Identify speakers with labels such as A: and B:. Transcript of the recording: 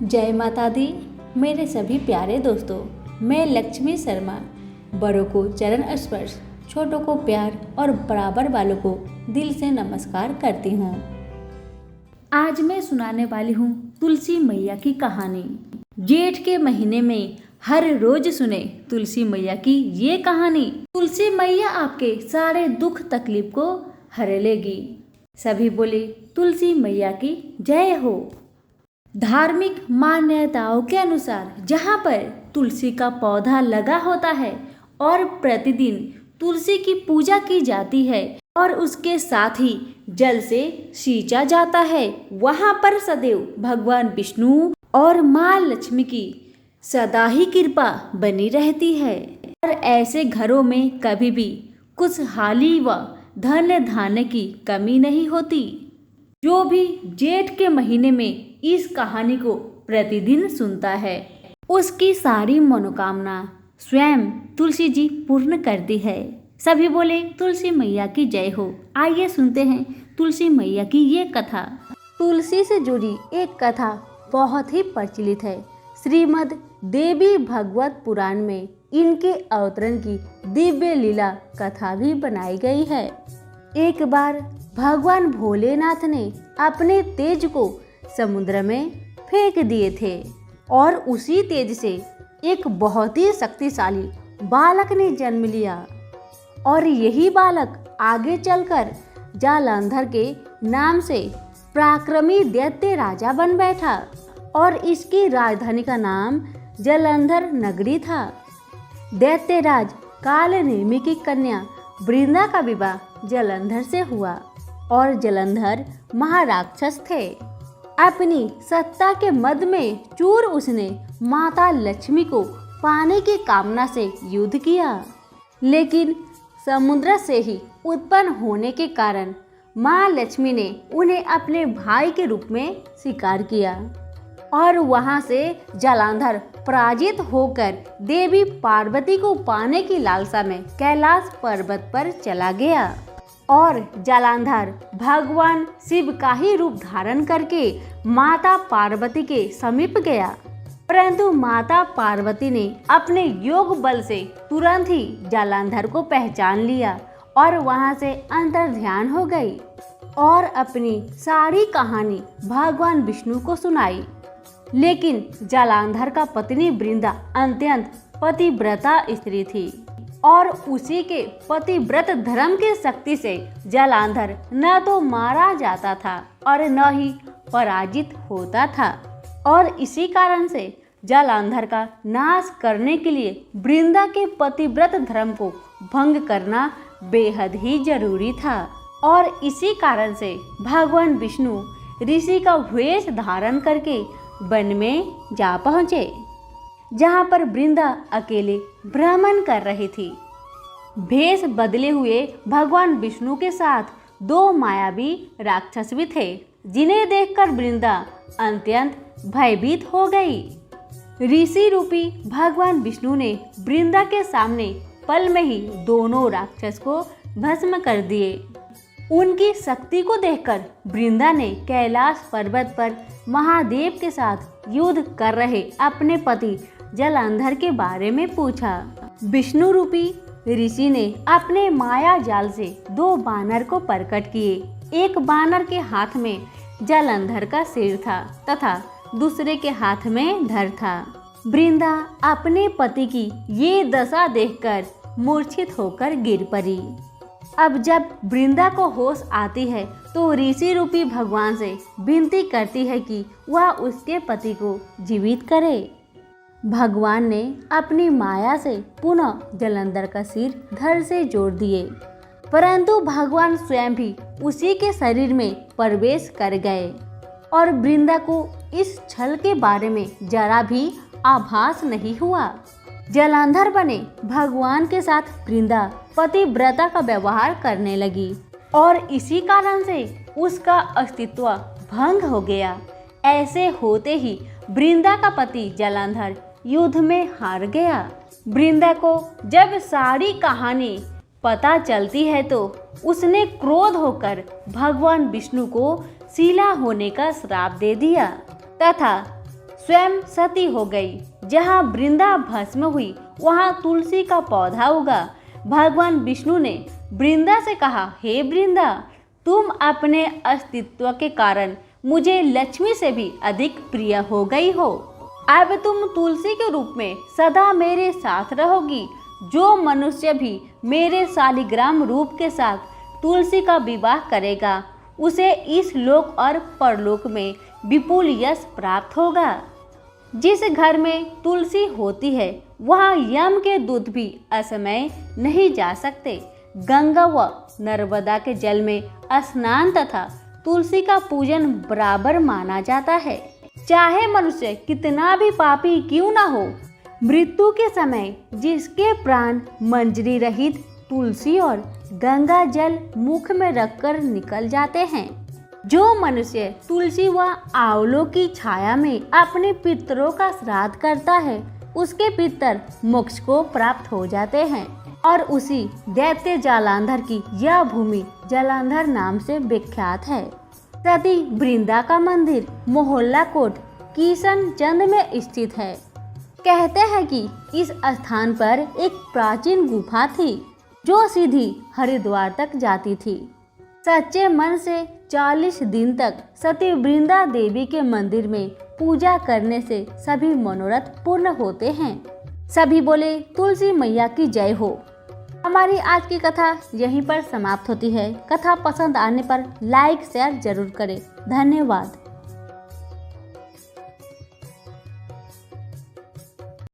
A: जय माता दी। मेरे सभी प्यारे दोस्तों, मैं लक्ष्मी शर्मा बड़ों को चरण स्पर्श, छोटों को प्यार और बराबर वालों को दिल से नमस्कार करती हूँ। आज मैं सुनाने वाली हूँ तुलसी मैया की कहानी। जेठ के महीने में हर रोज सुने तुलसी मैया की ये कहानी। तुलसी मैया आपके सारे दुख तकलीफ को हर लेगी। सभी बोले तुलसी मैया की जय हो। धार्मिक मान्यताओं के अनुसार जहाँ पर तुलसी का पौधा लगा होता है और प्रतिदिन तुलसी की पूजा की जाती है और उसके साथ ही जल से सींचा जाता है, वहाँ पर सदैव भगवान विष्णु और माँ लक्ष्मी की सदा ही कृपा बनी रहती है। और ऐसे घरों में कभी भी खुशहाली व धन धान्य की कमी नहीं होती। जो भी जेठ के महीने में इस कहानी को प्रतिदिन सुनता है, उसकी सारी मनोकामना स्वयं तुलसी जी पूर्ण करती है। सभी बोले तुलसी मैया की जय हो। आइए सुनते हैं तुलसी मैया की ये कथा। तुलसी से जुड़ी एक कथा बहुत ही प्रचलित है। श्रीमद् देवी भागवत पुराण में इनके अवतरण की दिव्य लीला कथा भी बनाई गई है। एक बार भगवान भोलेनाथ ने अपने तेज को समुद्र में फेंक दिए थे और उसी तेज से एक बहुत ही शक्तिशाली बालक ने जन्म लिया और यही बालक आगे चलकर जालंधर के नाम से पराक्रमी दैत्य राजा बन बैठा और इसकी राजधानी का नाम जालंधर नगरी था। दैत्यराज कालनेमि की कन्या वृंदा का विवाह जालंधर से हुआ और जालंधर महाराक्षस थे। अपनी सत्ता के मद में चूर उसने माता लक्ष्मी को पाने की कामना से युद्ध किया, लेकिन समुद्र से ही उत्पन्न होने के कारण माँ लक्ष्मी ने उन्हें अपने भाई के रूप में स्वीकार किया और वहां से जालंधर पराजित होकर देवी पार्वती को पाने की लालसा में कैलाश पर्वत पर चला गया और जालंधर भगवान शिव का ही रूप धारण करके माता पार्वती के समीप गया, परंतु माता पार्वती ने अपने योग बल से तुरंत ही जालंधर को पहचान लिया और वहां से अंतर ध्यान हो गई और अपनी सारी कहानी भगवान विष्णु को सुनाई। लेकिन जालंधर का पत्नी वृंदा अत्यंत पतिव्रता स्त्री थी और उसी के पतिव्रत धर्म की शक्ति से जालंधर न तो मारा जाता था और न ही पराजित होता था और इसी कारण से जालंधर का नाश करने के लिए वृंदा के पतिव्रत धर्म को भंग करना बेहद ही जरूरी था। और इसी कारण से भगवान विष्णु ऋषि का वेश धारण करके वन में जा पहुँचे, जहाँ पर वृंदा अकेले भ्रमण कर रही थी। भेष बदले हुए भगवान विष्णु के साथ दो मायावी राक्षस भी थे, जिन्हें देखकर वृंदा अत्यंत भयभीत हो गई। ऋषि रूपी भगवान विष्णु ने वृंदा के सामने पल में ही दोनों राक्षस को भस्म कर दिए। उनकी शक्ति को देखकर वृंदा ने कैलाश पर्वत पर महादेव के साथ युद्ध कर रहे अपने पति जालंधर के बारे में पूछा। विष्णु रूपी ऋषि ने अपने माया जाल से दो बानर को प्रकट किए। एक बानर के हाथ में जालंधर का सिर था तथा दूसरे के हाथ में धड़ था। वृंदा अपने पति की ये दशा देखकर मूर्छित होकर गिर पड़ी। अब जब वृंदा को होश आती है तो ऋषि रूपी भगवान से विनती करती है कि वह उसके पति को जीवित करे। भगवान ने अपनी माया से पुनः जालंधर का सिर धड़ से जोड़ दिए, परंतु भगवान स्वयं भी उसी के शरीर में प्रवेश कर गए और वृंदा को इस छल के बारे में जरा भी आभास नहीं हुआ। जालंधर बने भगवान के साथ वृंदा पतिव्रता का व्यवहार करने लगी और इसी कारण से उसका अस्तित्व भंग हो गया। ऐसे होते ही वृंदा का पति जालंधर युद्ध में हार गया। वृंदा को जब सारी कहानी पता चलती है तो उसने क्रोध होकर भगवान विष्णु को शिला होने का श्राप दे दिया तथा स्वयं सती हो गई। जहाँ वृंदा भस्म हुई वहाँ तुलसी का पौधा उगा। भगवान विष्णु ने वृंदा से कहा, हे वृंदा, तुम अपने अस्तित्व के कारण मुझे लक्ष्मी से भी अधिक प्रिय हो गई हो। अब तुम तुलसी के रूप में सदा मेरे साथ रहोगी। जो मनुष्य भी मेरे शालिग्राम रूप के साथ तुलसी का विवाह करेगा उसे इस लोक और परलोक में विपुल यश प्राप्त होगा। जिस घर में तुलसी होती है वहाँ यम के दूत भी असमय नहीं जा सकते। गंगा व नर्मदा के जल में स्नान तथा तुलसी का पूजन बराबर माना जाता है। चाहे मनुष्य कितना भी पापी क्यों ना हो, मृत्यु के समय जिसके प्राण मंजरी रहित तुलसी और गंगा जल मुख में रखकर निकल जाते हैं। जो मनुष्य तुलसी व आंवलों की छाया में अपने पितरों का श्राद्ध करता है उसके पितर मोक्ष को प्राप्त हो जाते हैं और उसी दैत्य जालंधर की यह भूमि जालंधर नाम से विख्यात है। सती वृंदा का मंदिर मोहल्ला कोट किशनचंद में स्थित है। कहते हैं कि इस स्थान पर एक प्राचीन गुफा थी जो सीधी हरिद्वार तक जाती थी। सच्चे मन से 40 दिन तक सती वृंदा देवी के मंदिर में पूजा करने से सभी मनोरथ पूर्ण होते हैं। सभी बोले तुलसी मैया की जय हो। हमारी आज की कथा यहीं पर समाप्त होती है। कथा पसंद आने पर लाइक शेयर जरूर करें। धन्यवाद।